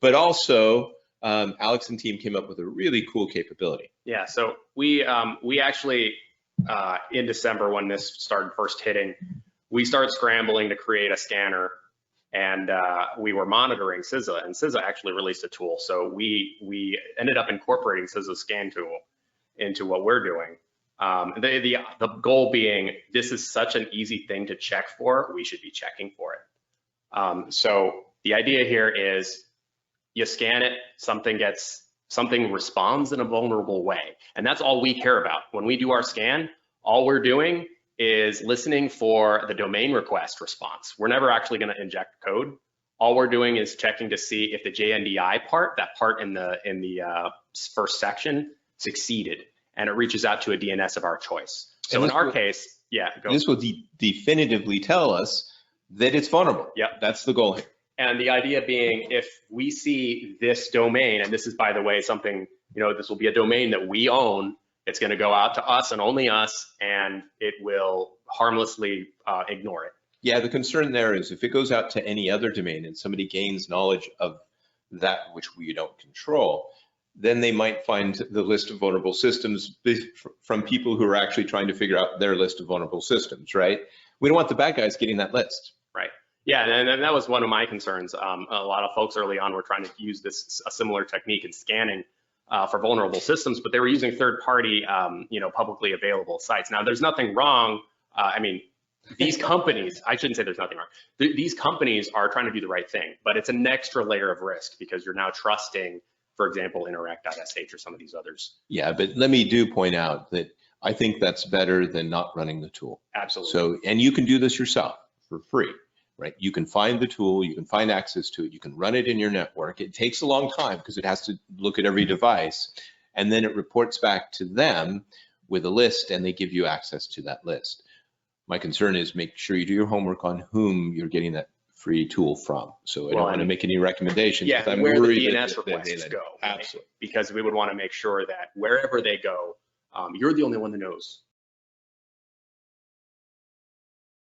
but also Alex and team came up with a really cool capability. Yeah, so we actually, in December when this started first hitting, we started scrambling to create a scanner, and we were monitoring CISA, and CISA actually released a tool. So we ended up incorporating CISA's scan tool into what we're doing. The goal being, this is such an easy thing to check for, we should be checking for it. So the idea here is you scan it, something responds in a vulnerable way. And that's all we care about. When we do our scan, all we're doing is listening for the domain request response. We're never actually going to inject code. All we're doing is checking to see if the JNDI part, that part in the first section, succeeded, and it reaches out to a DNS of our choice. So in our case, yeah, this will definitively tell us that it's vulnerable. Yeah, that's the goal here. And the idea being, if we see this domain, and this is, by the way, something, this will be a domain that we own, it's going to go out to us and only us, and it will harmlessly ignore it. Yeah, the concern there is if it goes out to any other domain and somebody gains knowledge of that which we don't control, then they might find the list of vulnerable systems from people who are actually trying to figure out their list of vulnerable systems, right? We don't want the bad guys getting that list. Right. Yeah, and that was one of my concerns. A lot of folks early on were trying to use a similar technique in scanning for vulnerable systems, but they were using third-party, publicly available sites. Now, there's nothing wrong. These companies, I shouldn't say there's nothing wrong. These companies are trying to do the right thing, but it's an extra layer of risk because you're now trusting, for example, interact.sh or some of these others. Yeah, but let me point out that I think that's better than not running the tool. Absolutely. So, and you can do this yourself for free. Right? You can find the tool, you can find access to it, you can run it in your network. It takes a long time because it has to look at every device, and then it reports back to them with a list, and they give you access to that list. My concern is make sure you do your homework on whom you're getting that free tool from. So I don't want to make any recommendations. Yeah, I'm where the worried DNS requests go. Absolutely. Because we would want to make sure that wherever they go, you're the only one that knows